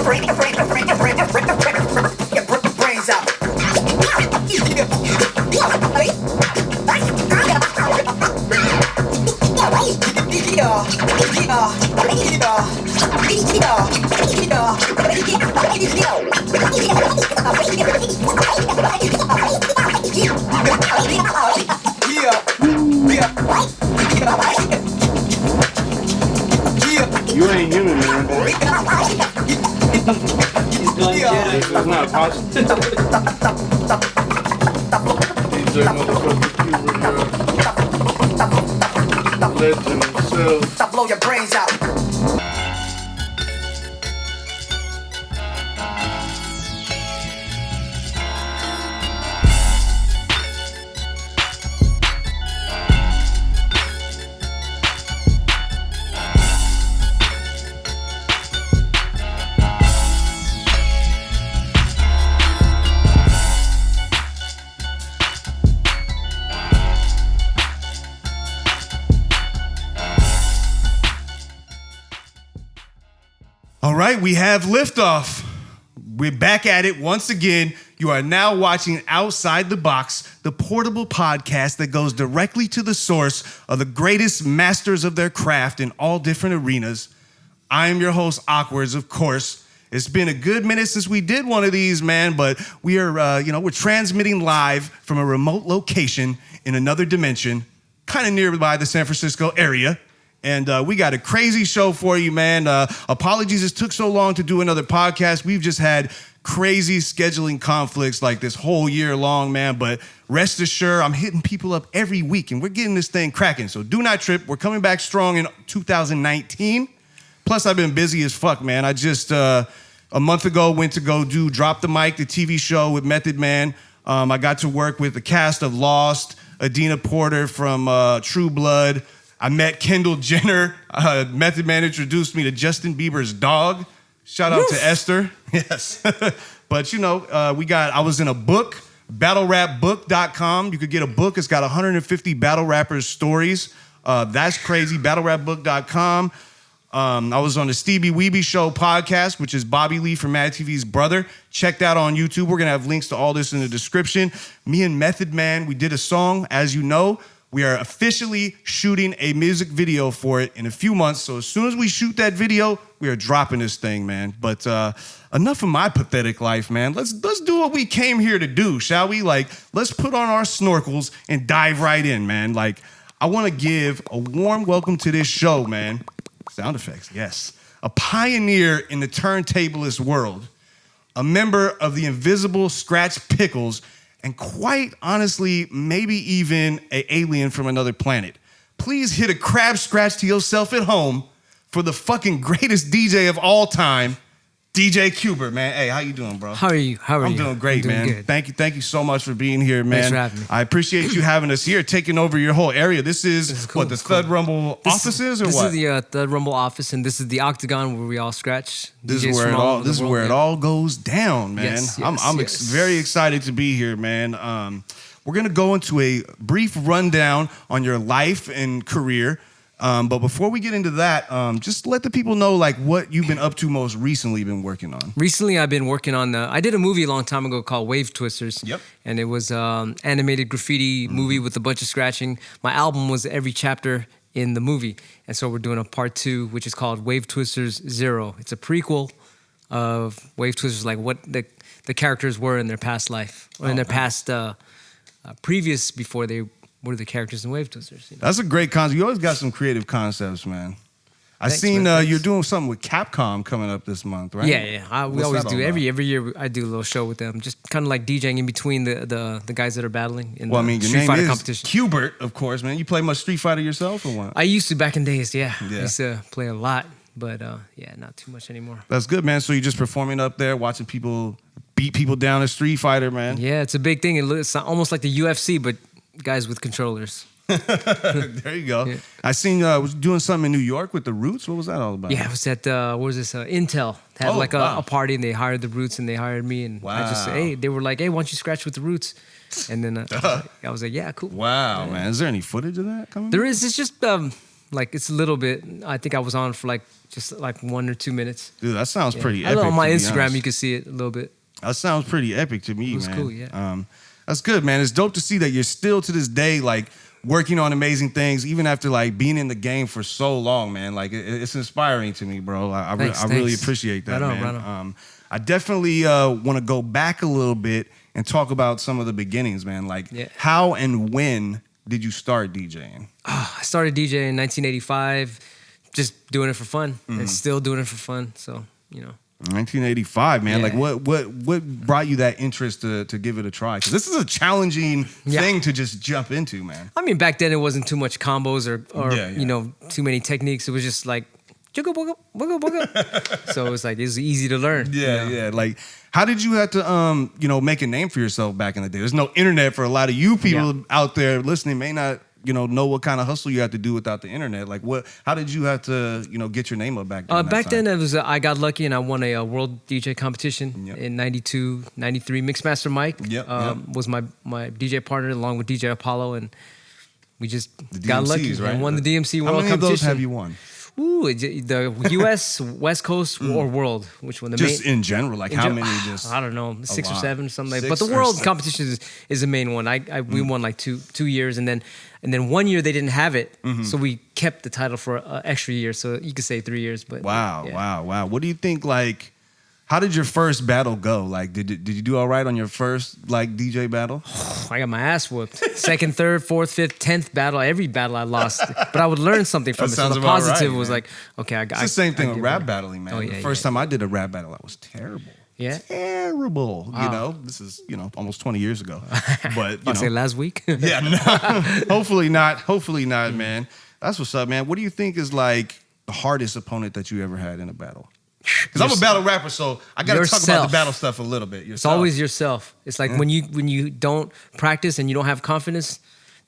brains out. You ain't human, man. It's not possible. DJ motherfucker QBert, legend himself. Stop, blow your brains out. All right, we have liftoff. We're back at it once again. You are now watching Outside the Box, the portable podcast that goes directly to the source of the greatest masters of their craft in all different arenas. I am your host, Okwerdz, of course. It's been a good minute since we did one of these, man, but we are, we're transmitting live from a remote location in another dimension, kind of nearby the San Francisco area. And we got a crazy show for you, man. Apologies it took so long to do another podcast. We've just had crazy scheduling conflicts like this whole year long, man. But rest assured, I'm hitting people up every week, and we're getting this thing cracking. So do not trip. We're coming back strong in 2019. Plus, I've been busy as fuck, man. I just, a month ago, went to go do Drop the Mic, the TV show with Method Man. I got to work with the cast of Lost, Adina Porter from True Blood. I met Kendall Jenner. Method Man introduced me to Justin Bieber's dog. Shout out to Esther. Yes. But, I was in a book, battlerapbook.com. You could get a book. It's got 150 battle rappers' stories. That's crazy. Battlerapbook.com. I was on the Stevie Weeby Show podcast, which is Bobby Lee from Mad TV's brother. Check that on YouTube. We're going to have links to all this in the description. Me and Method Man, we did a song, as you know. We are officially shooting a music video for it in a few months. So as soon as we shoot that video, we are dropping this thing, man. But enough of my pathetic life, man. Let's do what we came here to do, shall we? Let's put on our snorkels and dive right in, man. I want to give a warm welcome to this show, man. Sound effects, yes. A pioneer in the turntablist world, a member of the Invisbl Skratch Piklz, and quite honestly, maybe even an alien from another planet. Please hit a crab scratch to yourself at home for the fucking greatest DJ of all time, DJ QBert, man. Hey, how you doing, bro? How are you? I'm doing great, man. Good. Thank you so much for being here, man. Thanks for having me. I appreciate you having us here, taking over your whole area. This is cool. what, the Thudrumble offices or what? This is the Thudrumble office, and this is the Octagon where we all scratch. This is where it all goes down, man. Yes, I'm very excited to be here, man. We're gonna go into a brief rundown on your life and career. But before we get into that, just let the people know what you've been up to most recently, been working on. Recently, I've been working on I did a movie a long time ago called Wave Twisters. Yep. And it was animated graffiti movie with a bunch of scratching. My album was every chapter in the movie. And so we're doing a part 2, which is called Wave Twisters 0. It's a prequel of Wave Twisters, like what the characters were in their past life, or in their past previous before they were the characters in Wave Twisters. That's a great concept. You always got some creative concepts, man. I seen you're doing something with Capcom coming up this month, right? Yeah. We always do. Every year I do a little show with them, just kind of like DJing in between the guys that are battling in the Street Fighter competition. QBert, of course, man. You play much Street Fighter yourself or what? I used to back in days, yeah. I used to play a lot, but not too much anymore. That's good, man. So you're just performing up there, watching people beat people down in Street Fighter, man. Yeah, it's a big thing. It's almost like the UFC, but guys with controllers. There you go. Yeah. I seen was doing something in New York with the Roots. What was that all about? Yeah, it was at Intel. Had a party, and they hired the Roots, and they hired me, and they were like, hey, why don't you scratch with the Roots? And then I was like, yeah, cool. Wow, man. Is there any footage of that coming? There is. It's just Like it's a little bit. I think I was on for like just like 1 or 2 minutes. Dude, that sounds pretty I epic. know on my to be Instagram honest. you can see it a little bit. That sounds pretty epic to me, It was man. cool, yeah. That's good, man. It's dope to see that you're still to this day like working on amazing things, even after like being in the game for so long, man. Like it's inspiring to me, bro. I really appreciate that, Right on, man. right on. I definitely want to go back a little bit and talk about some of the beginnings, man. Like how and when did you start DJing? I started DJing in 1985, just doing it for fun, and still doing it for fun. So 1985, man. Yeah. Like what brought you that interest to give it a try? Because this is a challenging thing to just jump into, man. I mean, back then it wasn't too much combos or Yeah. too many techniques. It was just like jugga bugga bugga bugga. So it was easy to learn. Yeah. Like, how did you have to make a name for yourself back in the day? There's no internet for a lot of you people out there listening. May not know what kind of hustle you have to do without the internet. Like, how did you have to get your name up back then? Back then it was I got lucky and I won a world DJ competition in 92, 93. Mixmaster Mike was my DJ partner along with DJ Apollo, and we just got lucky and won the DMC world competition. How many of those have you won? Ooh, the U.S., West Coast, or world? Which one? Just in general, like how many? Just I don't know, 6 or 7, something like. 6 But the or world 7. competition is the main one. We won like two years, and then 1 year they didn't have it, so we kept the title for an extra year. So you could say 3 years. But wow. What do you think? Like, how did your first battle go? Like, did you do all right on your first like DJ battle? I got my ass whooped. Second, third, fourth, fifth, 10th battle. Every battle I lost, but I would learn something from it. So the positive was like, okay, I got. It's the same thing with rap battling, man. Oh, yeah, the first time I did a rap battle, I was terrible. Yeah, terrible. Wow. This is almost 20 years ago. But I'll say last week. Yeah, no, hopefully not. Hopefully not, man. That's what's up, man. What do you think is like the hardest opponent that you ever had in a battle? Because I'm a battle rapper, so I got to talk about the battle stuff a little bit. It's always yourself. It's like when you don't practice and you don't have confidence,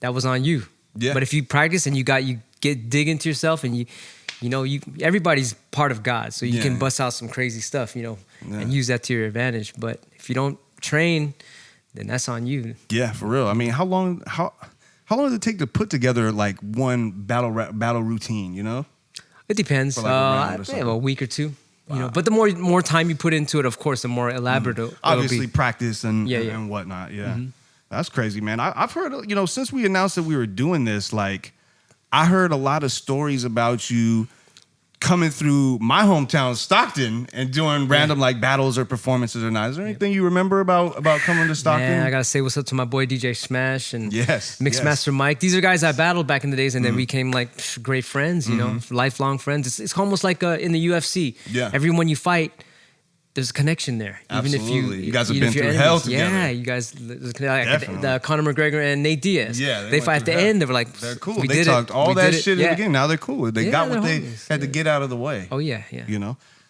that was on you. Yeah. But if you practice and you dig into yourself and everybody's part of God, so you can bust out some crazy stuff, and use that to your advantage. But if you don't train, then that's on you. Yeah, for real. I mean, how long does it take to put together like one battle routine? It depends. For like a week or two. Wow. But the more time you put into it, of course, the more elaborate it'll obviously be. Practice and whatnot. Yeah, that's crazy, man. I've heard since we announced that we were doing this, like I heard a lot of stories about you coming through my hometown, Stockton, and doing random like battles or performances or not. Is there anything you remember about coming to Stockton? Yeah, I gotta say what's up to my boy DJ Smash and Mixmaster yes. Mike. These are guys I battled back in the days, and then we became like great friends. Lifelong friends. It's almost like in the UFC. Yeah, everyone you fight, there's a connection there. Absolutely. Even if you guys have been through hell together. Yeah, you guys. Conor McGregor and Nate Diaz. Yeah, they fight at the end. They were like, they're cool. They talked all that shit at the beginning. Now they're cool. They got what they had to get out of the way. Oh yeah.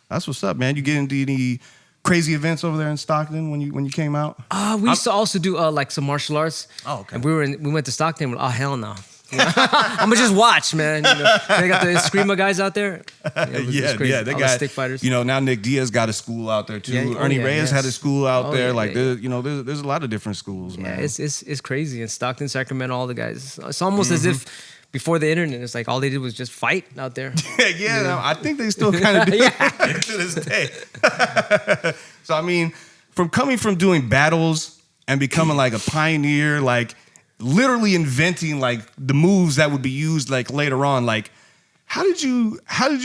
That's what's up, man. You get into any crazy events over there in Stockton when you came out? We used to also do like some martial arts. Oh, okay. And we went to Stockton. Oh hell no. I'm gonna just watch, man. They got the Screamo guys out there. They got the stick fighters. Now Nick Diaz got a school out there too. Ernie Reyes had a school out there. There's a lot of different schools, man. Yeah, it's crazy. In Stockton, Sacramento, all the guys. It's almost as if before the internet, it's like all they did was just fight out there. I think they still kind of do to this day. So I mean, coming from doing battles and becoming like a pioneer, like literally inventing like the moves that would be used like later on, like how did you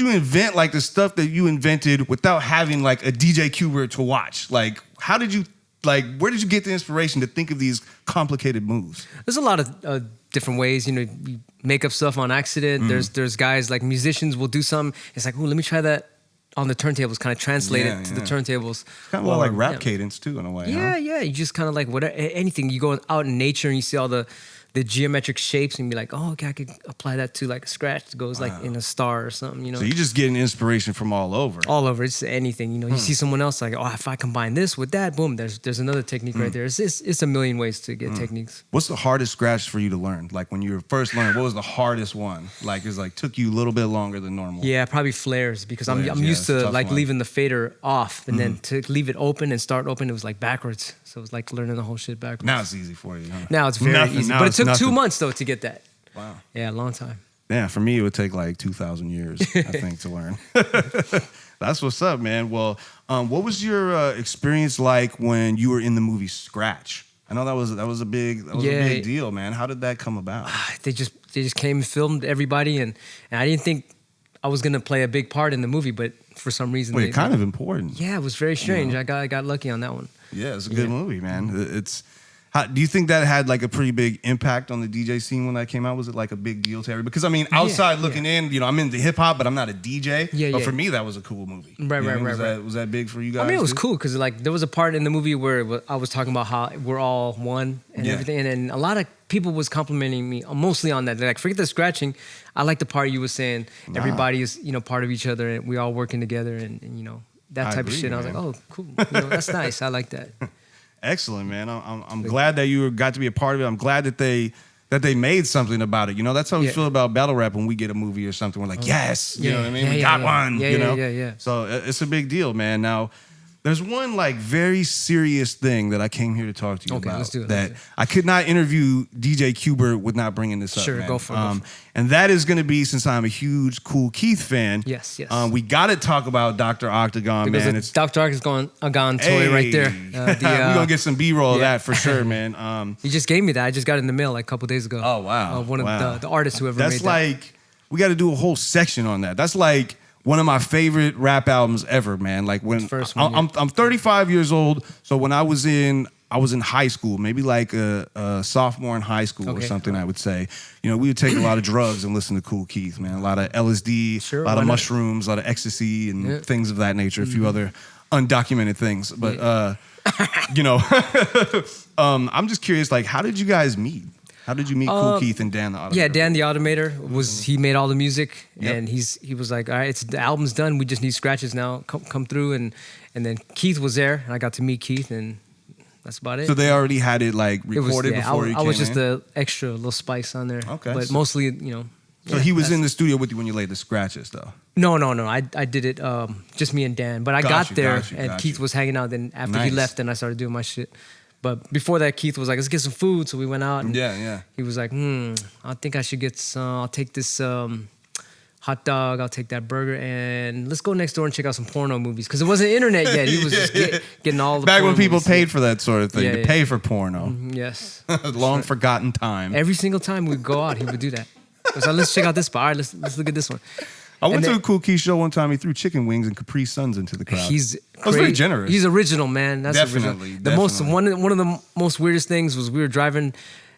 invent like the stuff that you invented without having like a DJ QBert to watch? Like where did you get the inspiration to think of these complicated moves? There's a lot of different ways. You make up stuff on accident. There's guys like musicians will do something. It's like, let me try that on the turntables, kind of translate it to the turntables. Kind of like rap cadence too, in a way. Yeah. You just kind of like anything. You go out in nature and you see all the geometric shapes and be like, oh, okay, I could apply that to like a scratch that goes like in a star or something, So you're just getting inspiration from all over. All over. It's anything, You see someone else like, if I combine this with that, boom, there's another technique right there. It's a million ways to get techniques. What's the hardest scratch for you to learn? Like when you were first learning, what was the hardest one? Like it's like took you a little bit longer than normal. Yeah, probably flares because I'm used to like leaving the fader off and then to leave it open and start open, it was like backwards. So it was like learning the whole shit backwards. Now it's easy for you, huh? Now it's very easy. But it took 2 months though to get that. Wow. Yeah, a long time. Yeah, for me, it would take like 2,000 years, I think, to learn. That's what's up, man. Well, what was your experience like when you were in the movie Skratch? I know that was a big deal, man. How did that come about? They just came and filmed everybody, and I didn't think I was gonna play a big part in the movie, but for some reason, Wait, kind of important. Yeah, it was very strange. You know? I got lucky on that one. Yeah, it's a good movie, man. Do you think that had like a pretty big impact on the DJ scene when that came out? Was it like a big deal to everybody? Because I mean, outside looking in, you know, I'm into hip hop, but I'm not a DJ. But for me, that was a cool movie. Right. Was that big for you guys? I mean, it was cool because like there was a part in the movie where I was talking about how we're all one and everything, and a lot of people was complimenting me mostly on that. They're like, forget the scratching. I like the part you were saying. Everybody is part of each other, and we all working together, and you know that type of shit. Man. I was like, oh, cool. You know, that's nice. I like that. Excellent, man. I'm glad that you got to be a part of it. I'm glad that they made something about it. You know, that's how we feel about battle rap when we get a movie or something. We're like, yes, you know what I mean? We got one, you know? Yeah. So it's a big deal, man. Now, there's one like very serious thing that I came here to talk to you about. Let's do it. That I could not interview DJ QBert with not bringing this up. Sure, man. go for it. And that is going to be, since I'm a huge Kool Keith fan. Yes. We got to talk about Dr. Octagon, because man. It's Dr. Octagon toy right there. We're gonna get some B-roll of that for sure, man. He just gave me that. I just got it in the mail like a couple days ago. Oh wow! One of the artists who ever made that. That's like we got to do a whole section on that. That's like one of my favorite rap albums ever, man. Like when I'm 35 years old, so when I was in high school, maybe like a sophomore in high school or something, I would say. You know, we would take a lot of drugs and listen to Kool Keith, man. A lot of LSD, a lot of mushrooms, a lot of ecstasy and things of that nature, a few other undocumented things. But, you know, I'm just curious, like, how did you guys meet? How did you meet Kool Keith and Dan the Automator? Yeah, Dan the Automator he made all the music, and he was like, all right, the album's done. We just need scratches now. Come through, and then Keith was there, and I got to meet Keith, and that's about it. So they already had it like recorded before you came in? I was just the extra little spice on there. Okay. But mostly, you know. So he was in the studio with you when you laid the scratches, though? No. I did it just me and Dan. But I got there, and Keith was hanging out. Then after he left, then I started doing my shit. But before that, Keith was like, let's get some food. So we went out. And he was like, I think I should get some. I'll take this hot dog. I'll take that burger. And let's go next door and check out some porno movies. Because it wasn't internet yet. He was just getting all the back when people movies. paid for that sort of thing, to pay for porno. Yes. Long forgotten time. Every single time we'd go out, he would do that. He was like, let's check out this spot. All right, let's look at this one. I went to a Kool Keith show one time. He threw chicken wings and Capri Suns into the crowd. He's very generous. He's original, man. That's definitely. One of the most weirdest things was we were driving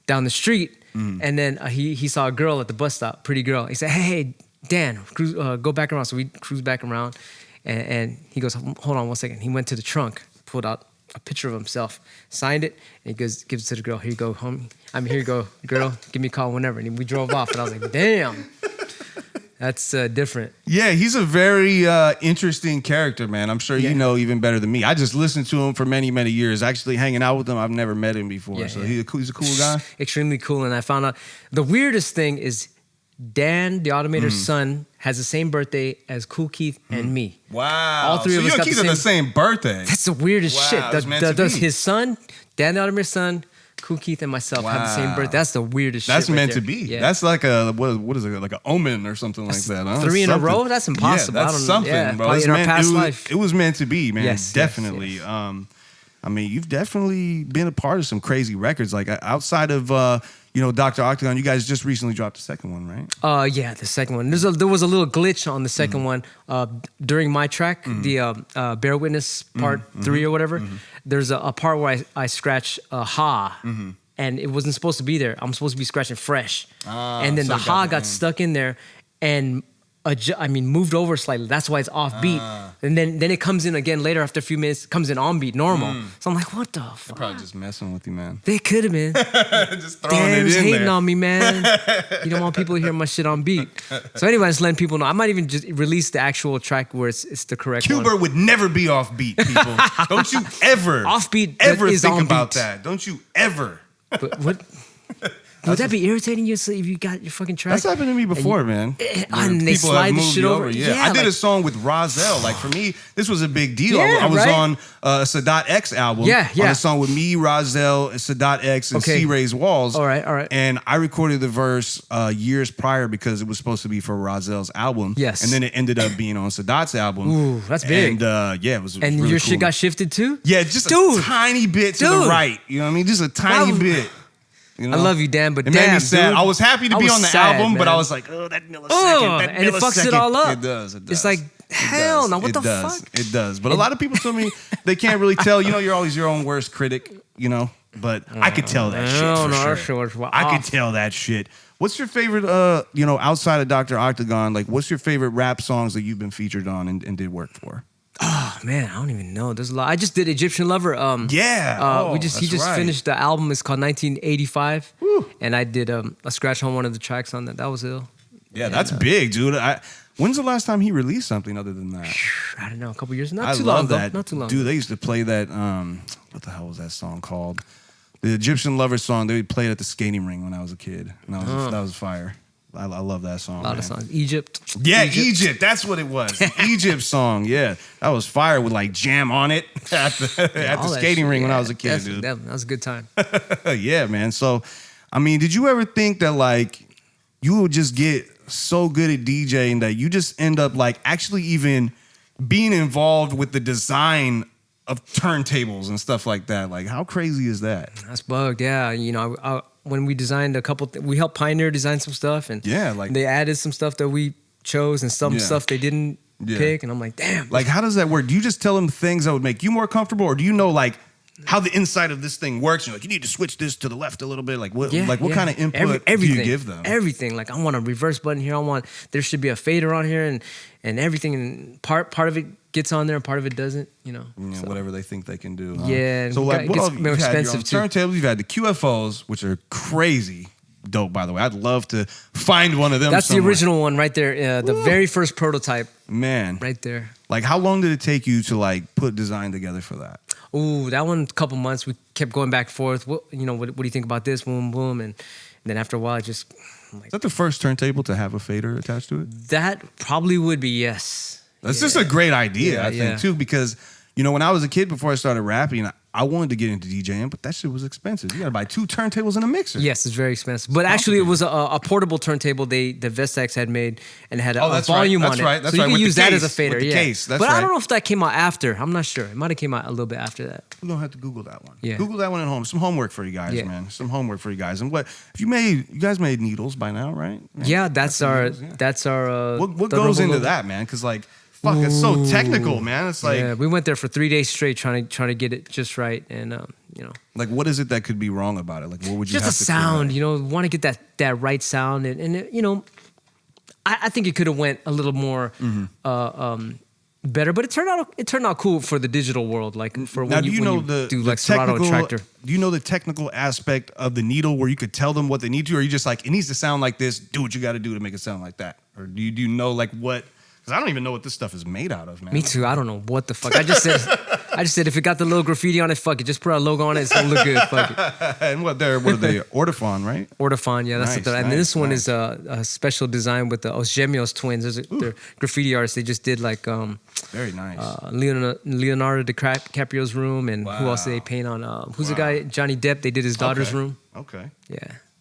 down the street, and then he saw a girl at the bus stop, pretty girl. He said, "Hey, Dan, go back around." So we cruised back around, and he goes, "Hold on 1 second." He went to the trunk, pulled out a picture of himself, signed it, and he gives it to the girl. Here you go, homie. Here you go, girl. Give me a call whenever. And we drove off, and I was like, damn. That's different. Yeah, he's a very interesting character, man. I'm sure you know even better than me. I just listened to him for many, many years. Actually hanging out with him, I've never met him before. He's a cool guy. Extremely cool. And I found out the weirdest thing is Dan, the Automator's son, has the same birthday as Kool Keith and me. Wow. All three of us got the same birthday. That's the weirdest shit. Does his son, Dan the Automator's son, Kool Keith and myself have the same birthday. That's the weirdest shit. That's meant to be. Yeah. That's like what is it? Like an omen or something like that. Huh? 3 in a row? That's impossible. Yeah, that's something, bro. In our past life. It was meant to be, man. Yes, definitely. Yes. I mean, you've definitely been a part of some crazy records. Like outside of Dr. Octagon, you guys just recently dropped the second one, right? Yeah, the second one. There was a little glitch on the second one during my track, the Bear Witness part 3 or whatever. There's a part where I scratch ha, and it wasn't supposed to be there. I'm supposed to be scratching fresh, and then the ha got stuck in there, and moved over slightly. That's why it's off beat. And then it comes in again later after a few minutes. It comes in on beat, normal. So I'm like, what the fuck? They're probably just messing with you, man. They could have been. Just throwing it in hating there. on me, man. You don't want people to hear my shit on beat. So anyway, just letting people know. I might even just release the actual track where it's the correct one. QBert would never be off beat, people. Don't you ever, off beat ever is think on about beat. that. Don't you ever. But what? Would that be irritating you if you got your fucking track? That's happened to me before, man. And they People slide have the moved shit me over. Yeah, I did a song with Rozelle. Like for me, this was a big deal. Yeah, I was right? on Sadat X album. Yeah. On a song with me, Rozelle, Sadat X, and Okay. C-Ray's Walls. All right. And I recorded the verse years prior because it was supposed to be for Rozelle's album. Yes. And then it ended up being on Sadat's album. Ooh, that's big. And it was And really your cool. shit got shifted too? Yeah, just Dude. a tiny bit to the right. You know what I mean? Just a tiny Wow. bit. You know? I love you, Dan, but it damn, made me sad. dude. I was happy to I be was on the sad, album, but man. I was like, oh, that millisecond, And it fucks it all up. It does. It's like, hell no, what the fuck? It does. But a lot of people tell me they can't really tell. You know, you're always your own worst critic, you know? But I could tell that shit for sure. I could tell that shit. What's your favorite, outside of Dr. Octagon, like what's your favorite rap songs that you've been featured on and did work for? Oh man, I don't even know. There's a lot. I just did Egyptian Lover. He just finished the album. It's called 1985, and I did a scratch on one of the tracks on that. That was ill. Yeah, that's big, dude. When's the last time he released something other than that? I don't know, a couple years. Not I too love long that. though. Not too long. Dude, they used to play that. What the hell was that song called? The Egyptian Lover song. They played at the skating ring when I was a kid, and that was fire. I love that song. A lot of songs. Egypt. Yeah, Egypt. That's what it was. Egypt song. Yeah, that was fire with like Jam on it at the skating ring when I was a kid, dude. That was a good time. Yeah, man. So, I mean, did you ever think that like you would just get so good at DJing that you just end up like actually even being involved with the design of turntables and stuff like that? Like, how crazy is that? That's bugged. Yeah, you know, when we designed a couple, we helped Pioneer design some stuff, and they added some stuff that we chose and some stuff they didn't pick, and I'm like, damn. Like, how does that work? Do you just tell them things that would make you more comfortable, or do you know like how the inside of this thing works? You're like, you need to switch this to the left a little bit. Like, what kind of input do you give them? Everything. Like, I want a reverse button here. There should be a fader on here, and everything. And part of it gets on there, and part of it doesn't. You know, whatever they think they can do. Huh? Yeah. So like, it gets more expensive too. Turntables. You've had the QFOs, which are crazy dope. By the way, I'd love to find one of them. That's somewhere. the original one right there. The very first prototype. Man, right there. Like, how long did it take you to like put design together for that? Ooh, that one, a couple months. We kept going back and forth. What do you think about this? Boom, boom, and then after a while, it just. Is that the first turntable to have a fader attached to it? That probably would be, yes. That's just a great idea, I think, too, because, when I was a kid, before I started rapping, I wanted to get into DJing, but that shit was expensive. You got to buy 2 turntables and a mixer. Yes, it's very expensive. But actually, it was a portable turntable the Vestax had made and had a volume on it. That's so you can use that case, as a fader. With the case. That's but right. I don't know if that came out after. I'm not sure. It might have came out a little bit after that. We're going to have to Google that one. Yeah. Google that one at home. Some homework for you guys, man. Some homework for you guys. And what, if you guys made needles by now, right? Yeah, that's our. What goes into that, man? Because like, fuck, it's so technical, man. It's like we went there for 3 days straight trying to get it just right, and like, what is it that could be wrong about it? Like, what would you just have a to sound? Want to get that right sound, and I think it could have went a little more better, but it turned out cool for the digital world. Like for now, when you do like Serato and Tractor. Do you know the technical aspect of the needle where you could tell them what they need to, or are you just like, it needs to sound like this? Do what you got to do to make it sound like that, or do you know like what? Because I don't even know what this stuff is made out of, man. Me too. I don't know what the fuck. I just said if it got the little graffiti on it, fuck it. Just put our logo on it. It's gonna look good. Fuck it. And what are they? Ortofon, right? Ortofon, yeah, that's and this one is a special design with the Osgemios twins. They're graffiti artists. They just did like very nice. Leonardo DiCaprio's room, and who else did they paint on? Who's the guy? Johnny Depp. They did his daughter's room. Okay. Yeah.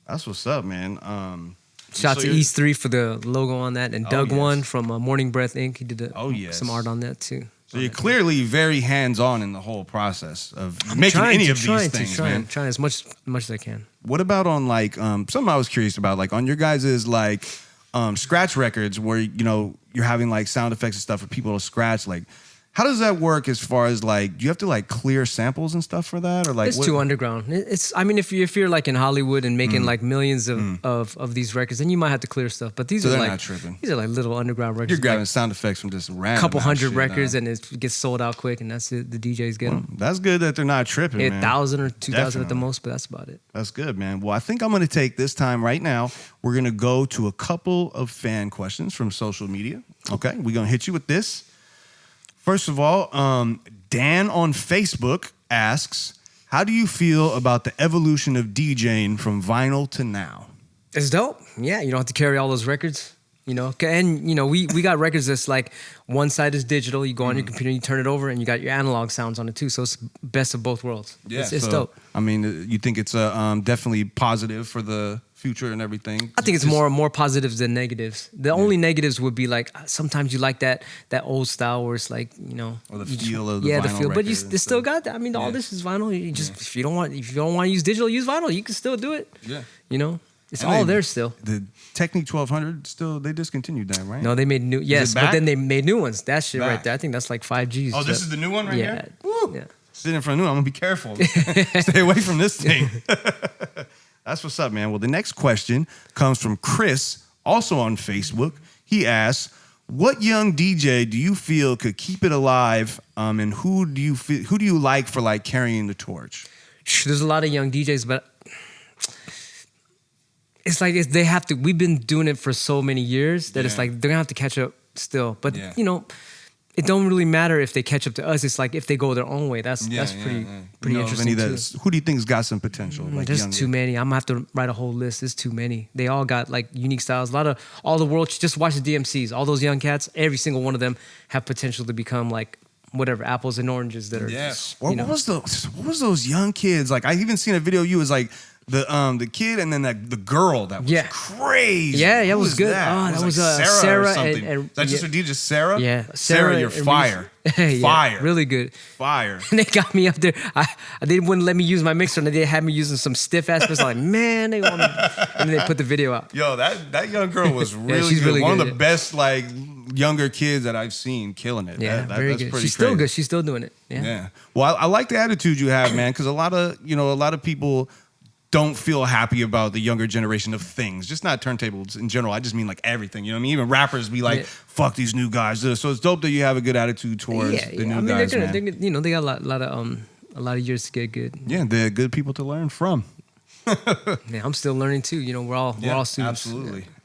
That's what's up, man. Shout out to East 3 for the logo on that, and Doug One from Morning Breath Inc. He did some art on that too. So you're clearly very hands-on in the whole process of making any of these things, man. I'm trying as much as I can. What about on like something I was curious about, like on your guys' like scratch records where you're having like sound effects and stuff for people to scratch, like how does that work as far as like, do you have to like clear samples and stuff for that, or like it's too underground? I mean, if you're like in Hollywood and making like millions of these records, then you might have to clear stuff. But these are like, not tripping. These are like little underground records. You're grabbing sound effects from just random couple hundred shit, records, and it gets sold out quick, and that's it. The DJs get them. That's good that they're not tripping, man. 1,000 or 2,000 at the most, but that's about it. That's good, man. Well, I think I'm going to take this time right now. We're going to go to a couple of fan questions from social media. Okay, we're going to hit you with this. First of all, Dan on Facebook asks, How do you feel about the evolution of DJing from vinyl to now? It's dope. Yeah, you don't have to carry all those records. You know, and you know, we got records that's like one side is digital. You go on your computer, you turn it over, and you got your analog sounds on it too. So it's best of both worlds. Yeah, it's dope. I mean, you think it's definitely positive for the future and everything? I think it's more positives than negatives. The only negatives would be like sometimes you like that old style where it's like, you know, or the feel of the vinyl the feel. But you record still got that. I mean, all this is vinyl. You just if you don't want to use digital, use vinyl. You can still do it. Yeah, you know. It's all there still. The Technique 1200 still, they discontinued that, right? No, they made new. Yes, but then they made new ones. That shit right there. I think that's like 5Gs. Oh, this is the new one right here? Woo. Yeah. Sitting in front of new one. I'm going to be careful. Stay away from this thing. That's what's up, man. Well, the next question comes from Chris, also on Facebook. He asks, what young DJ do you feel could keep it alive, and who do you like for like carrying the torch? There's a lot of young DJs, but it's like they have to. We've been doing it for so many years that it's like they're gonna have to catch up still. But you know, it don't really matter if they catch up to us. It's like if they go their own way. That's pretty interesting too. Who do you think's got some potential? Like there's too many. I'm gonna have to write a whole list. There's too many. They all got like unique styles. All the world. Just watch the DMCs. All those young cats. Every single one of them have potential to become like whatever apples and oranges that are. Yeah. Just, what was those young kids like? I even seen a video. You was like. The kid and then the girl that was crazy. Yeah, it was good. That? Oh, that was Sarah or something. And Is that just her DJ, Sarah? Yeah, Sarah, you're fire. Fire, really good. Fire. And they got me up there. They wouldn't let me use my mixer, and they had me using some stiff ass. I'm like, man, they want me. And then they put the video out. Yo, that young girl was really she's good. Really One good, of the best like younger kids that I've seen killing it. Yeah, very that's good. Pretty She's still crazy. good. She's still doing it. Yeah. Well, I like the attitude you have, man, because a lot of people don't feel happy about the younger generation of things. Just not turntables in general. I just mean like everything. You know what I mean? Even rappers be like, fuck these new guys. So it's dope that you have a good attitude towards the new guys, man. They got a lot of years to get good. Yeah, they're good people to learn from. Yeah, I'm still learning too. You know, we're all students.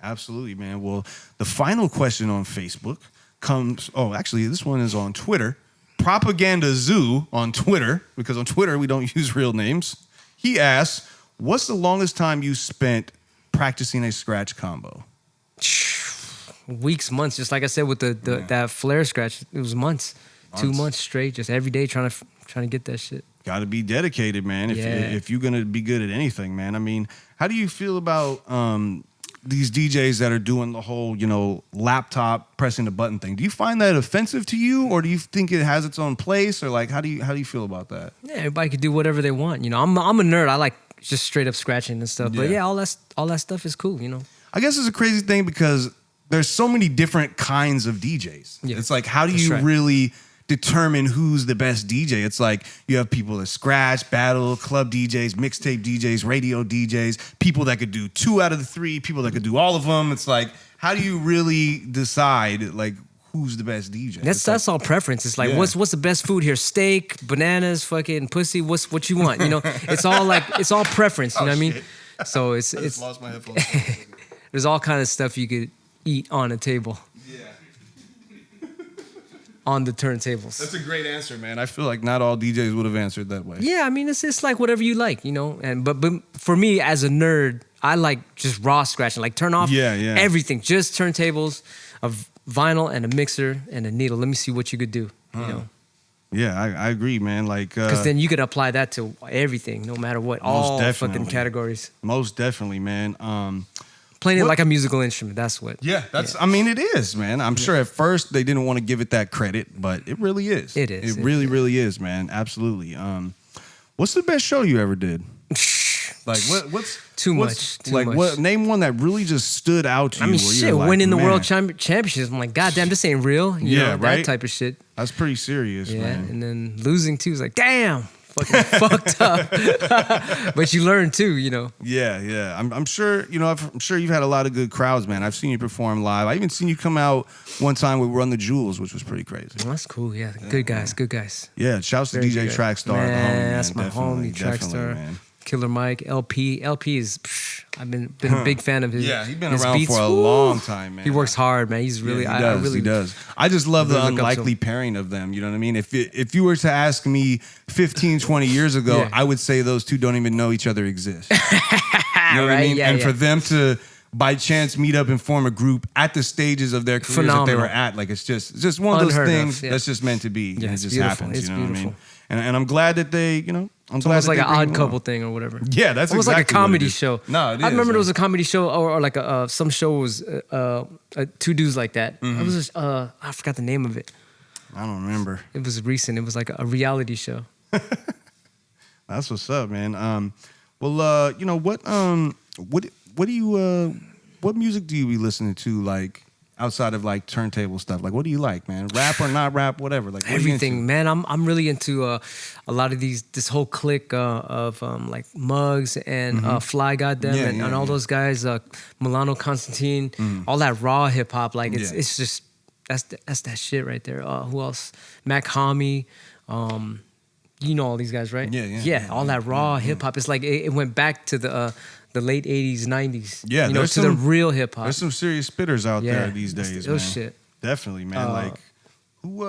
Absolutely, man. Well, the final question on Facebook comes. Oh, actually, this one is on Twitter. Propaganda Zoo on Twitter, because on Twitter we don't use real names. He asks, what's the longest time you spent practicing a scratch combo? Weeks, months. Just like I said with that flare scratch, it was months. 2 months straight, just every day trying to get that shit. Got to be dedicated, man. If you're gonna be good at anything, man. I mean, how do you feel about these DJs that are doing the whole, laptop pressing the button thing? Do you find that offensive to you, or do you think it has its own place, or like how do you feel about that? Yeah, everybody can do whatever they want. I'm a nerd. I like just straight up scratching and stuff. But all that stuff is cool. I guess it's a crazy thing because there's so many different kinds of DJs. Yeah. It's like, how do you really determine who's the best DJ? It's like you have people that scratch, battle, club DJs, mixtape DJs, radio DJs, people that could do 2 out of the 3, people that could do all of them. It's like, how do you really decide like who's the best DJ? That's all preference. It's like what's the best food here? Steak, bananas, fucking pussy. What you want? It's all preference. You know what I mean? So it's lost my headphones. There's all kind of stuff you could eat on a table. On the turntables. That's a great answer, man. I feel like not all DJs would have answered that way. Yeah, I mean, it's like whatever you like, And but for me as a nerd, I like just raw scratching. Like turn off everything, just turntables, a vinyl and a mixer and a needle. Let me see what you could do. Yeah, I agree, man. Like, because then you could apply that to everything, no matter what. All fucking categories. Most definitely, man. Playing it like a musical instrument, that's what. Yeah, I mean, it is, man. I'm sure at first they didn't want to give it that credit, but it really is. It is. It really is, man. Absolutely. What's the best show you ever did? Like, what's too much? Name one that really just stood out to you. I mean, shit, winning the world championships. I'm like, goddamn, this ain't real. You know, right? That type of shit. That's pretty serious, man. And then losing too is like, damn. Fucking fucked up. But you learn too, Yeah. I'm sure, I'm sure you've had a lot of good crowds, man. I've seen you perform live. I even seen you come out one time with Run the Jewels, which was pretty crazy. Well, that's cool, good guys. Yeah, shouts to DJ Trackstar. Man, that's my homie, Trackstar. Killer Mike, LP. LP is, I've been a big fan of his. Yeah, he's been his around beats. for a long time, man. He works hard, man. He's really, Yeah, he does. I just love the really look up to unlikely him. pairing of them. You know what I mean? If you were to ask me 15, 20 years ago, Yeah. I would say those two don't even know each other exist. You know what I Right? mean? Yeah, and yeah. for them to by chance meet up and form a group at the stages of their careers that they Phenomenal. were at, like it's just one of those Unheard of, things yeah. that's just meant to be. Yeah, and it it's just beautiful. happens. It's You know what I mean? beautiful. And I'm glad that they, you know, I'm It's glad almost that like they an bring odd them couple along. thing or whatever. Yeah, that's almost exactly like a what it comedy is. show. No, it I is, remember man. there was a comedy show or like some show was two dudes like that. Mm-hmm. It was just, I forgot the name of it. I don't remember. It was recent. It was like a reality show. That's what's up, man. Well, you know what do you what music do you be listening to, like outside of like turntable stuff? Like, what do you like, man? Rap or not rap, whatever. Like what are you Everything, into? man. I'm really into a lot of this whole clique of like Muggs and Fly Goddamn Yeah, and yeah, all yeah. those guys, Milano Constantine, all that raw hip hop. Like Yeah. it's just that's that shit right there. Who else? Mac Homie. You know all these guys, right? Yeah. All that raw hip hop. It's like it went back to the late '80s, '90s. Yeah, you know, there's to the some- real hip hop. There's some serious spitters out Yeah, there these days, ill man. shit. Definitely, man. Like who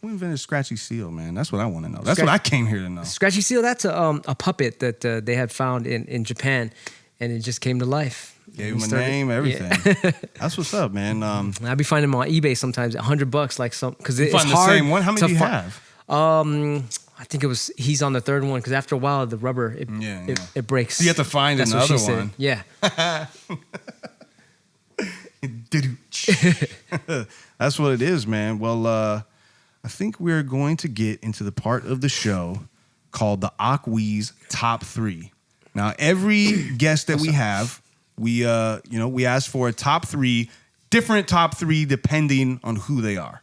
invented Skratchy Seal, man? That's what I want to know. That's what I came here to know. Skratchy Seal, that's a puppet that they had found in Japan, and it just came to life. Gave We him a started- name, everything. Yeah. That's what's up, man. I be finding them on eBay sometimes at $100, like some because it's find the hard. same one? How many to do you fi- have? I think he's on the third one because after a while the rubber Yeah. it breaks. So you have to find That's what another she said. one. Yeah, That's what it is, man. Well, I think we're going to get into the part of the show called the Okwerdz Top 3. Now, every guest that we have, we ask for a top 3, different top 3 depending on who they are.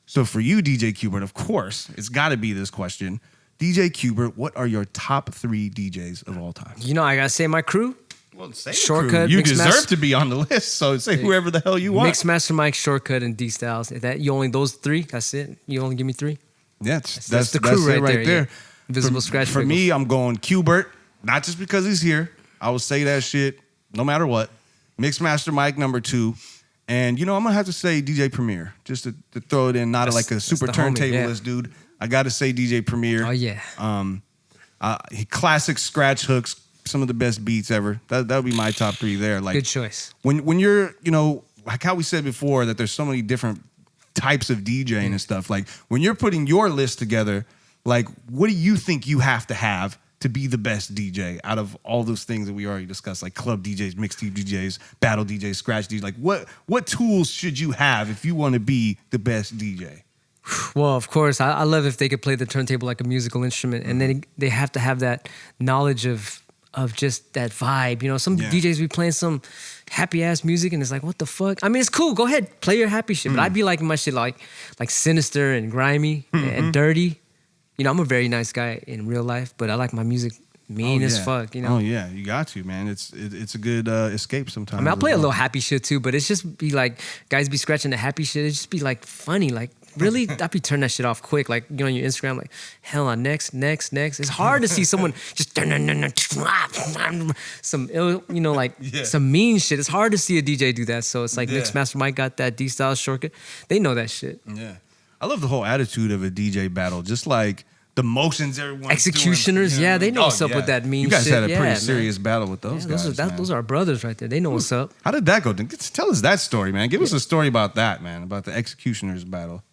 So for you, DJ QBert, of course, it's got to be this question. DJ QBert, what are your top 3 DJs of all time? you know I gotta say my crew. Well, say Shortcut, You Mix deserve Master- to be on the list, so say whoever the hell you want. Mixmaster Mike, Shortcut, and D Styles. That you only those 3. That's it. You only give me 3. Yeah, That's the crew it right there, yeah. Invisbl For, Skratch for Piklz. me, I'm going QBert, not just because he's here. I will say that shit no matter what. Mixmaster Mike number 2. And, you know, I'm going to have to say DJ Premier, just to throw it in, not That's- like a super that's the homie, turntablist dude. I got to say DJ Premier. Oh yeah. Classic scratch hooks, some of the best beats ever. That would be my top 3 there. Like Good choice. when you're, you know, like how we said before that there's so many different types of DJing and stuff. Like when you're putting your list together, like what do you think you have to be the best DJ out of all those things that we already discussed, like club DJs, mixtape DJs, battle DJs, scratch DJs? Like what tools should you have if you want to be the best DJ? Well, of course, I love if they could play the turntable like a musical instrument, and then they have to have that knowledge of just that vibe. You know, some Yeah. DJs be playing some happy ass music, and it's like, what the fuck? I mean, it's cool. Go ahead, play your happy shit. But I'd be liking my shit like sinister and grimy and dirty. You know, I'm a very nice guy in real life, but I like my music mean as fuck. You know. Oh yeah, you got to, man. It's a good escape sometimes. I mean, I'll play a as well. little happy shit too, but it's just be like guys be scratching the happy shit. It just be like funny, like really. I'd be turning that shit off quick, like you know, on your Instagram, like hell on next. It's hard to see someone just some ill, you know, like Yeah. some mean shit. It's hard to see a DJ do that. So it's like Yeah. Mixmaster Mike got that D Style Shortcut. They know that shit. Yeah, I love the whole attitude of a DJ battle. Just like the motions everyone. X-Ecutioners, yeah, they know what's up with that mean You guys shit. had a Yeah, pretty man. serious battle with those Yeah, guys. man. those are our brothers right there. They know what's up. How did that go? Tell us that story, man. Give us a story about that, man. About the X-Ecutioners battle.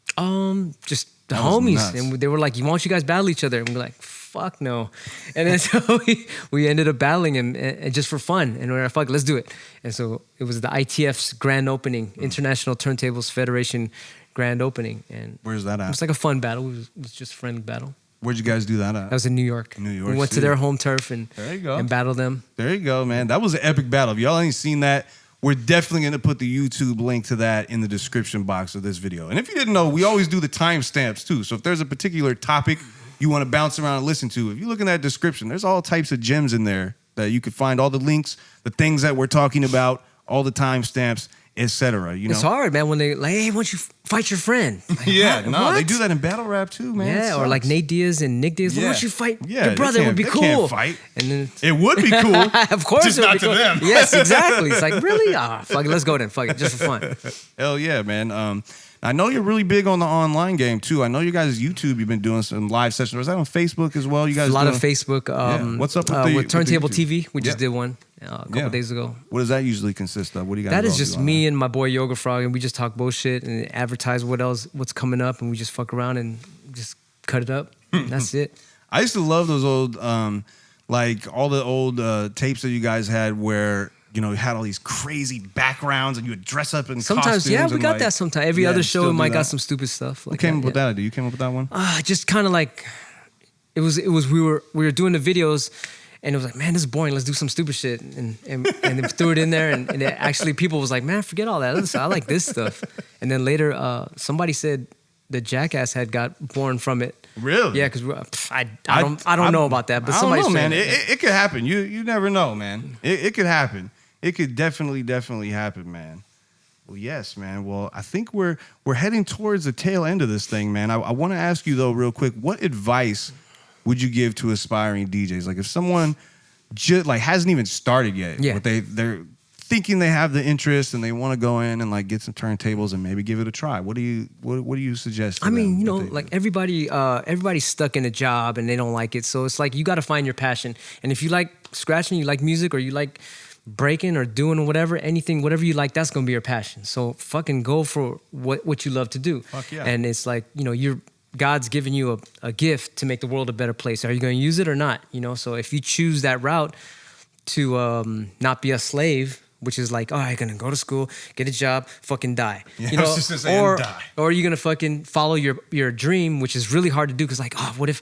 Just the That was homies, nuts. and they were like, "Why don't you guys battle each other?" And we're like, "Fuck no!" And then so we ended up battling and just for fun, and we're like, "Fuck, let's do it." And so it was the ITF's grand opening, International Turntables Federation grand opening, and Where's that it at? was like a fun battle. It was just a friendly battle. Where'd you guys do that at? That was in New York. New York We went to City. their home turf and There you go. and battled them. There you go, man. That was an epic battle. If y'all ain't seen that, we're definitely going to put the YouTube link to that in the description box of this video. And if you didn't know, we always do the timestamps too. So if there's a particular topic you want to bounce around and listen to, if you look in that description, there's all types of gems in there that you can find all the links, the things that we're talking about, all the timestamps etc. You know, It's hard, man, when they like, hey, why don't you fight your friend? Like, yeah, what? no, What? they do that in battle rap too, man. It Yeah, or like sucks. Nate Diaz and Nick Diaz. Why Yeah. don't you fight Yeah, your brother? It would be they cool. can't fight. And then It would be cool. of course, just it would not be to cool. them. Yes, exactly. It's like, really? Fuck it, let's go then. Fuck it, just for fun. Hell yeah, man. I know you're really big on the online game too. I know you guys YouTube. You've been doing some live sessions. Was that on Facebook as well? You guys A lot doing... of Facebook. Yeah. What's up with with Turntable the YouTube? TV? We just Yeah. did one a couple days ago. What does that usually consist of? What do you guys? That is all just do on me and my boy Yoga Frog, and we just talk bullshit and advertise what's coming up, and we just fuck around and just cut it up. That's it. I used to love those old, like all the old tapes that you guys had where, you know, you had all these crazy backgrounds and you would dress up in Sometimes, costumes. yeah, we and, got like, that sometimes. Every yeah, other you show still might do got that? some stupid stuff. Who Like came that, up with that idea? You came up with that one? Just kind of like, it was we were doing the videos, and it was like, man, this is boring. Let's do some stupid shit, and then threw it in there, and it actually people was like, man, forget all that. Listen, I like this stuff. And then later, somebody said the Jackass head got born from it. Really? Yeah, because I don't know about that, but I don't somebody know, said man. it. It could happen. You never know, man. It could happen. It could definitely happen, man. Well, yes, man. Well, I think we're heading towards the tail end of this thing, man. I want to ask you though, real quick, what advice would you give to aspiring DJs? Like, if someone just like hasn't even started yet, Yeah. but they're thinking they have the interest and they want to go in and like get some turntables and maybe give it a try. What do you suggest? To I mean, them you know, that they like do? everybody's stuck in a job and they don't like it. So it's like you got to find your passion. And if you like scratching, you like music, or you like breaking or doing whatever, anything, whatever you like, that's gonna be your passion. So fucking go for what you love to do. Fuck yeah. And it's like, you know, God's given you a gift to make the world a better place. Are you gonna use it or not? You know, so if you choose that route to not be a slave, which is like, oh, you're gonna go to school, get a job, fucking die. Yeah, you I know, was just gonna say, and die. or you're gonna fucking follow your dream, which is really hard to do because like, oh, what if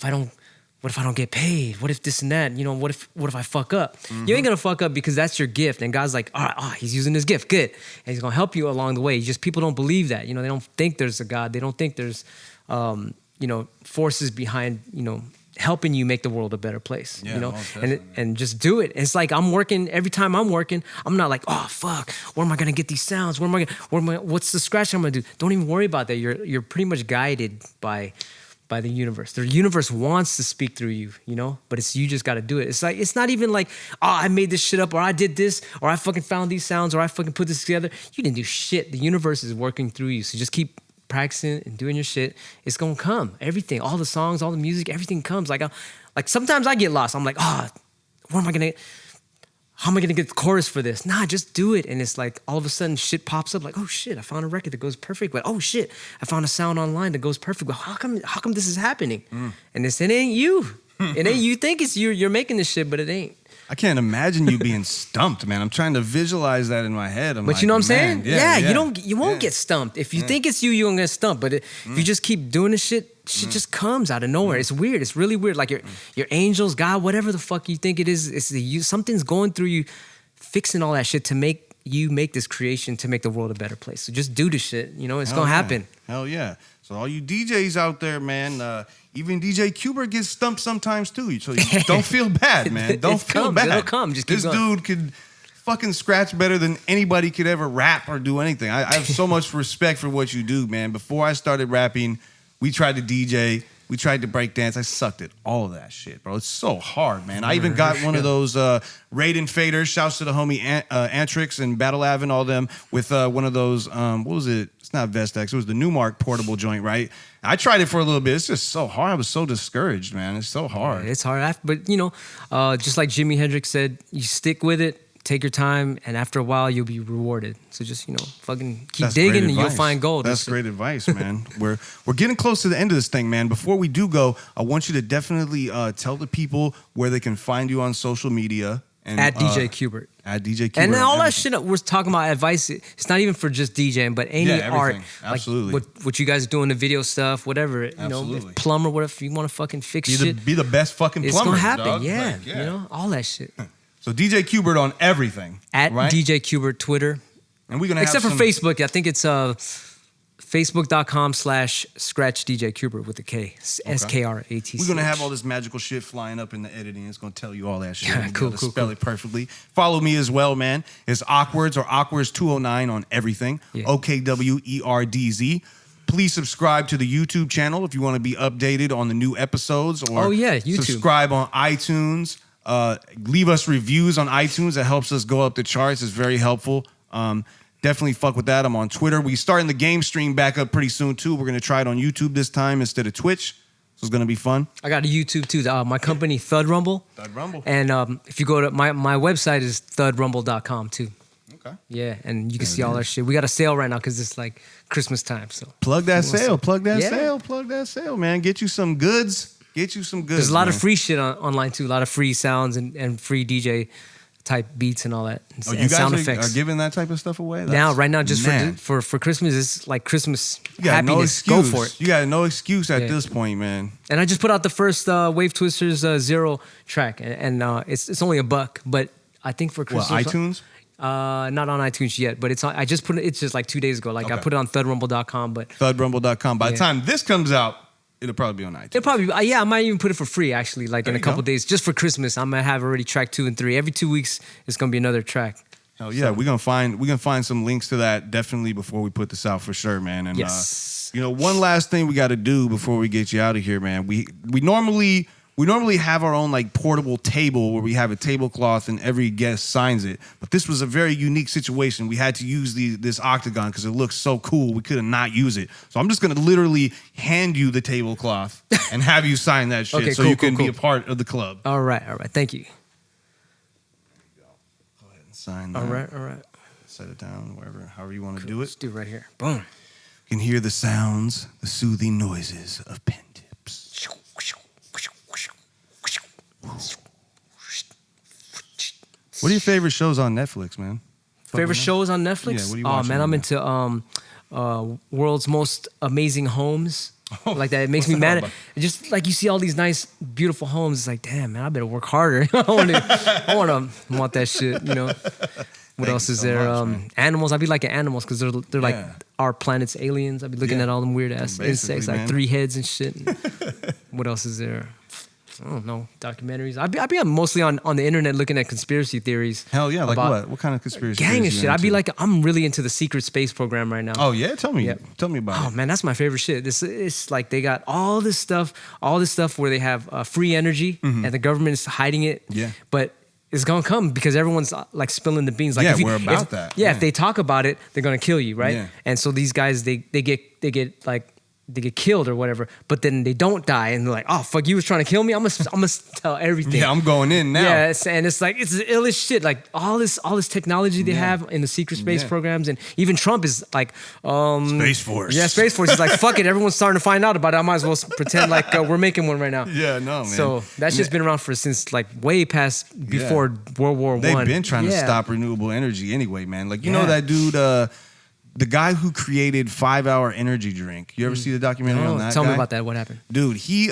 I don't get paid? What if this and that? You know, what if I fuck up? You ain't gonna fuck up because that's your gift. And God's like, all right, he's using his gift, good. And he's gonna help you along the way. Just people don't believe that. You know, they don't think there's a God. They don't think there's you know, forces behind, you know, helping you make the world a better place. Yeah, you know, most and just do it. And it's like I'm working. Every time I'm working, I'm not like, oh fuck, where am I gonna get these sounds? What's the scratch I'm gonna do? Don't even worry about that. You're pretty much guided by the universe. The universe wants to speak through you, you know, but you just got to do it. It's like, it's not even like, oh, I made this shit up, or I did this, or I fucking found these sounds, or I fucking put this together. You didn't do shit. The universe is working through you. So just keep practicing and doing your shit. It's gonna come. Everything, all the songs, all the music, everything comes. Like sometimes I get lost. I'm like, how am I gonna get the chorus for this? Nah, just do it. And it's like all of a sudden shit pops up. Like, oh shit, I found a record that goes perfect. But oh shit, I found a sound online that goes perfect. But how come this is happening? And it ain't you. It ain't you. Think it's you. You're making this shit, but it ain't. I can't imagine you being stumped, man. I'm trying to visualize that in my head. But you know what I'm saying? man, Yeah, you won't get stumped. If you think it's you, you're gonna get stumped. But if you just keep doing this shit just comes out of nowhere. It's weird. It's really weird. Like your angels, God, whatever the fuck you think it is, something's going through you, fixing all that shit to make this creation to make the world a better place. So just do the shit. You know, it's gonna happen. Hell yeah. So all you DJs out there, man, even DJ QBert gets stumped sometimes too. So you don't feel bad, man. Don't feel bad. It'll come. Just keep this going. dude could fucking scratch better than anybody could ever rap or do anything. I have so much respect for what you do, man. Before I started rapping, we tried to DJ. We tried to break dance. I sucked at all of that shit, bro. It's so hard, man. I even got one of those Raiden faders. Shouts to the homie Antrix and Battle Avin, all them, with one of those, what was it? It's not Vestex. It was the Newmark portable joint, right? I tried it for a little bit. It's just so hard. I was so discouraged, man. It's so hard. It's hard. But, you know, just like Jimi Hendrix said, you stick with it. Take your time, and after a while, you'll be rewarded. So just, you know, fucking keep digging, and you'll find gold. That's great advice, man. We're getting close to the end of this thing, man. Before we do go, I want you to definitely tell the people where they can find you on social media. And, at DJ QBert. At DJ QBert. And all that shit we're talking about advice, it's not even for just DJing, but any art. Absolutely. Like what you guys do in the video stuff, whatever. You know, if plumber, what if you want to fucking fix shit? Be the best fucking plumber, it's going to happen, dog. yeah. Like, You know, all that shit. So DJ QBert on everything. At right? DJ QBert Twitter. And we're gonna except have for Facebook, I think it's Facebook.com/Skratch DJ QBert with a K. SKRATC. We're gonna have all this magical shit flying up in the editing. It's gonna tell you all that shit. Yeah, cool. Spell it perfectly. Follow me as well, man. It's Okwerdz or Okwerdz 209 on everything. Yeah. OKWERDZ. Please subscribe to the YouTube channel if you want to be updated on the new episodes. Or YouTube. Subscribe on iTunes. Leave us reviews on iTunes. That helps us go up the charts. It's very helpful. Definitely fuck with that. I'm on Twitter. We're starting the game stream back up pretty soon, too. We're going to try it on YouTube this time instead of Twitch. So it's going to be fun. I got a YouTube, too. My company, Thudrumble. Thudrumble. And if you go to my website is thudrumble.com, too. Okay. Yeah, and you can see all our shit. We got a sale right now because it's like Christmas time. So plug that sale. Plug that Yeah. sale. Plug that sale, man. Get you some goods. There's a lot of free shit online, too. A lot of free sounds and free DJ type beats and all that. And, you and guys sound are effects. giving that type of stuff away? Right now, just man. for Christmas, it's like Christmas You got no happiness. excuse. Go for it. You got no excuse at Yeah. this point, man. And I just put out the first Wave Twisters Zero track, and it's only $1, but I think for What, Christmas. iTunes? Not on iTunes yet, but it's on, I just put it. It's just like 2 days ago. Like I Okay. put it on Thudrumble.com, but Thudrumble.com. By the Yeah. time this comes out, it'll probably be on iTunes. it'll probably I might even put it for free actually. Like There in a you couple go. days, just for Christmas. I'm gonna have already track 2 and 3. Every 2 weeks, it's gonna be another track. Hell yeah, we're gonna find some links to that definitely before we put this out for sure, man. And Yes. one last thing we got to do before we get you out of here, man. We normally have our own like portable table where we have a tablecloth and every guest signs it. But this was a very unique situation. We had to use this Octagon because it looks so cool. We could not use it. So I'm just gonna literally hand you the tablecloth and have you sign that shit Okay, so cool, you can cool, be a part of the club. All right. Thank you. Go ahead and sign that. All right. Set it down wherever, however you want to do Let's it. do it right here. Boom. You can hear the sounds, the soothing noises of pen tips. What are your favorite shows on Netflix, man? Favorite shows on Netflix? Yeah, what are you Oh watching man, right I'm now? into World's Most Amazing Homes. Oh, Like that. It makes what's me that all mad. about? Just like you see all these nice, beautiful homes. It's like, damn, man, I better work harder. I want that shit, you know. What else you is so there? much, man. Animals. I be liking animals because they're like Yeah. our planet's aliens. I be looking Yeah. at all them weird ass Basically, insects, like man. 3 heads and shit. What else is there? I don't know. Documentaries. I be mostly on the internet looking at conspiracy theories. Hell yeah, like about what? What kind of conspiracy? Gang theories and you shit. I'd be into? like, I'm really into the secret space program right now. Oh yeah, tell me Yeah. about Oh it. man, that's my favorite shit. It's like they got all this stuff where they have free energy and the government is hiding it. Mm-hmm. Yeah. But it's gonna come because everyone's like spilling the beans. Like Yeah, if you, we're about if- that. Yeah, Yeah. if they talk about it, they're gonna kill you, right? Yeah. And so these guys, they get killed or whatever, but then they don't die, and they're like, "Oh fuck, you was trying to kill me. I'm gonna tell everything." Yeah, I'm going in now. Yeah, it's like it's the illest shit. Like all this technology they have in the secret space Yeah. programs, and even Trump is like, Space Force. Yeah, Space Force is like, fuck it. Everyone's starting to find out about it. I might as well pretend like we're making one right now. Yeah, no, man. So that shit's been around since like way past before World War They've One. been trying to stop renewable energy anyway, man. Like you know that dude, the guy who created 5 Hour Energy Drink. You ever see the documentary on that? Tell me guy? about that. What happened? Dude, he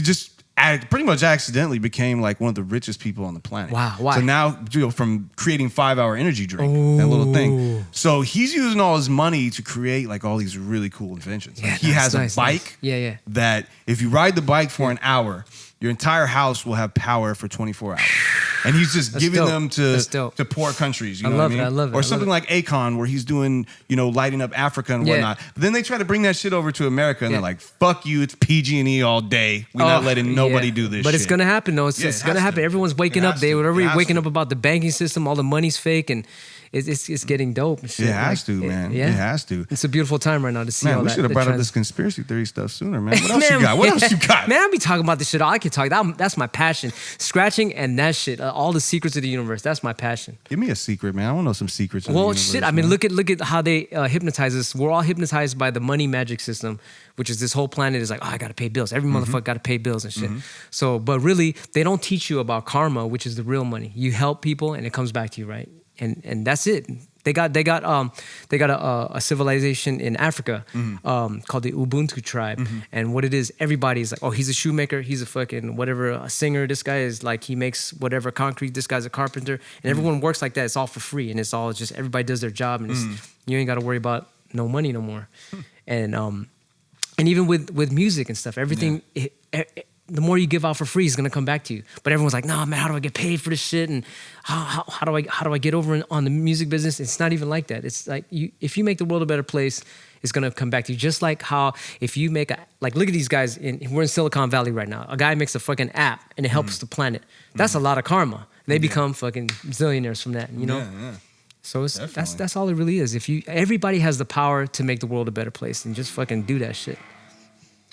just pretty much accidentally became like one of the richest people on the planet. Wow, why? So now, from creating 5 Hour Energy Drink, that little thing. So he's using all his money to create like all these really cool inventions. Like, Yeah, he has nice, a bike. Yeah. That if you ride the bike for an hour, your entire house will have power for 24 hours. And he's just That's giving dope. them That's to dope. poor countries. You I know love what it, I mean? I love it, I Or love something it. like Akon, where he's doing, lighting up Africa and Yeah. whatnot. But then they try to bring that shit over to America, and they're like, "Fuck you! It's PG&E all day. We're not letting nobody do this." But shit. it's gonna happen though. It's Yeah, it gonna has happen. to. Everyone's waking It up. has They to. were It already has waking to. up about the banking system. All the money's fake, and it's getting dope and shit. It has Like, to, man. Yeah, It has to. It's a beautiful time right now to see all Man, we that. should have the brought up trans- this conspiracy theory stuff sooner, man. What else you got? What else you got? Man, I be talking about this shit. I can talk. That's my passion. Scratching and that shit. All the secrets of the universe. That's my passion. Give me a secret, man. I want to know some secrets. of the Well, universe, shit. I mean, man. look at how they hypnotize us. We're all hypnotized by the money magic system, which is this whole planet is like, oh, I gotta pay bills. Every motherfucker gotta pay bills and shit. So, but really, they don't teach you about karma, which is the real money. You help people, and it comes back to you, right? And that's it. They got a civilization in Africa called the Ubuntu tribe, and what it is, everybody is like, oh, he's a shoemaker, he's a fucking whatever, a singer. This guy is like, he makes whatever concrete. This guy's a carpenter, and everyone works like that. It's all for free, and it's all just everybody does their job, and it's, you ain't got to worry about no money no more. And even with music and stuff, everything, the more you give out for free is gonna come back to you. But everyone's like, nah, man, how do I get paid for this shit? And how do I get over on the music business? It's not even like that. It's like if you make the world a better place, it's gonna come back to you. Just like how if you make look at these guys, we're in Silicon Valley right now. A guy makes a fucking app and it helps the planet. That's a lot of karma. They become fucking zillionaires from that, you know? Yeah. So that's all it really is. Everybody has the power to make the world a better place, and just fucking do that shit.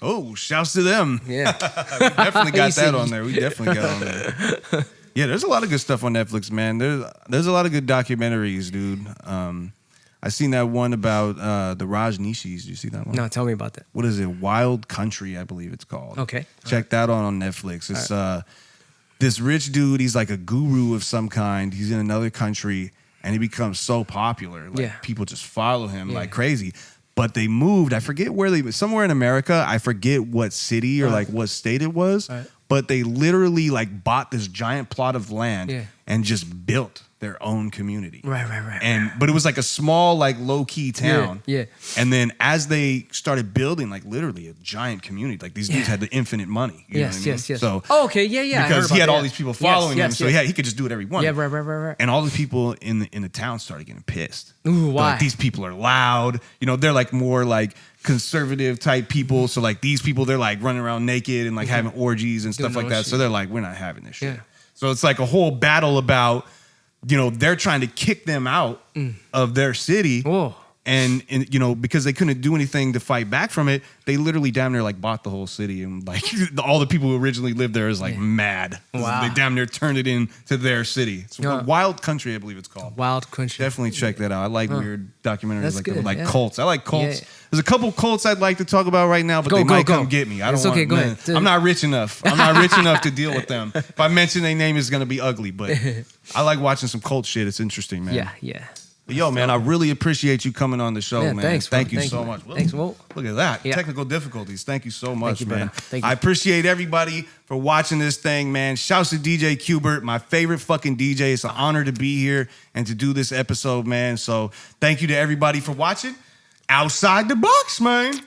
Oh, shouts to them. Yeah. We definitely got that on there. We definitely got on there. Yeah, there's a lot of good stuff on Netflix, man. There's a lot of good documentaries, dude. I seen that one about the Rajneeshis. Did you see that one? No, tell me about that. What is it? Wild Country, I believe it's called. Okay. Check that on Netflix. It's this rich dude, he's like a guru of some kind. He's in another country, and he becomes so popular. Like, people just follow him like crazy. But they moved, I forget where somewhere in America, I forget what city or like what state it was, but they literally like bought this giant plot of land and just built their own community. Right. But it was like a small, like low-key town. Yeah. And then as they started building, like literally a giant community, like these dudes had the infinite money. You know what I mean? Yes. So, okay, yeah. Because he had all these people following him, so he could just do whatever he wanted. Yeah, right. And all the people in the town started getting pissed. Ooh, why? Like, these people are loud. You know, they're like more like conservative type people. So like these people, they're like running around naked and like having orgies and stuff like that. Shit. So they're like, we're not having this shit. Yeah. So it's like a whole battle about, you know, they're trying to kick them out of their city. Whoa. And, you know, because they couldn't do anything to fight back from it, they literally damn near like bought the whole city, and like all the people who originally lived there is like mad. Wow. They damn near turned it into their city. It's Wild Country, I believe it's called. Wild Country. Definitely check that out. I like weird documentaries like that, like cults. I like cults. Yeah. There's a couple cults I'd like to talk about right now, but they might come get me. Go ahead. I'm not rich enough. I'm not rich enough to deal with them. If I mention their name, it's gonna be ugly. But I like watching some cult shit. It's interesting, man. Yeah. But yo, man, I really appreciate you coming on the show, man. Thanks, Thank you so much. Thanks, Walt. Look at that. Yeah. Technical difficulties. Thank you so much, man. Thank you. I appreciate everybody for watching this thing, man. Shouts to DJ QBert, my favorite fucking DJ. It's an honor to be here and to do this episode, man. So thank you to everybody for watching. Outside the box, man.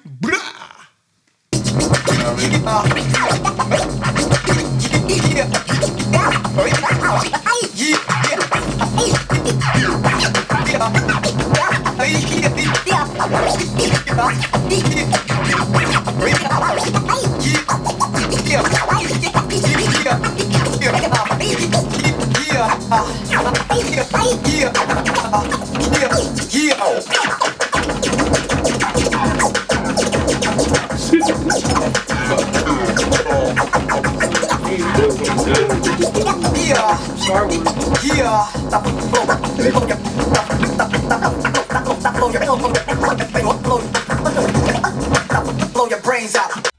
Blow your brains out.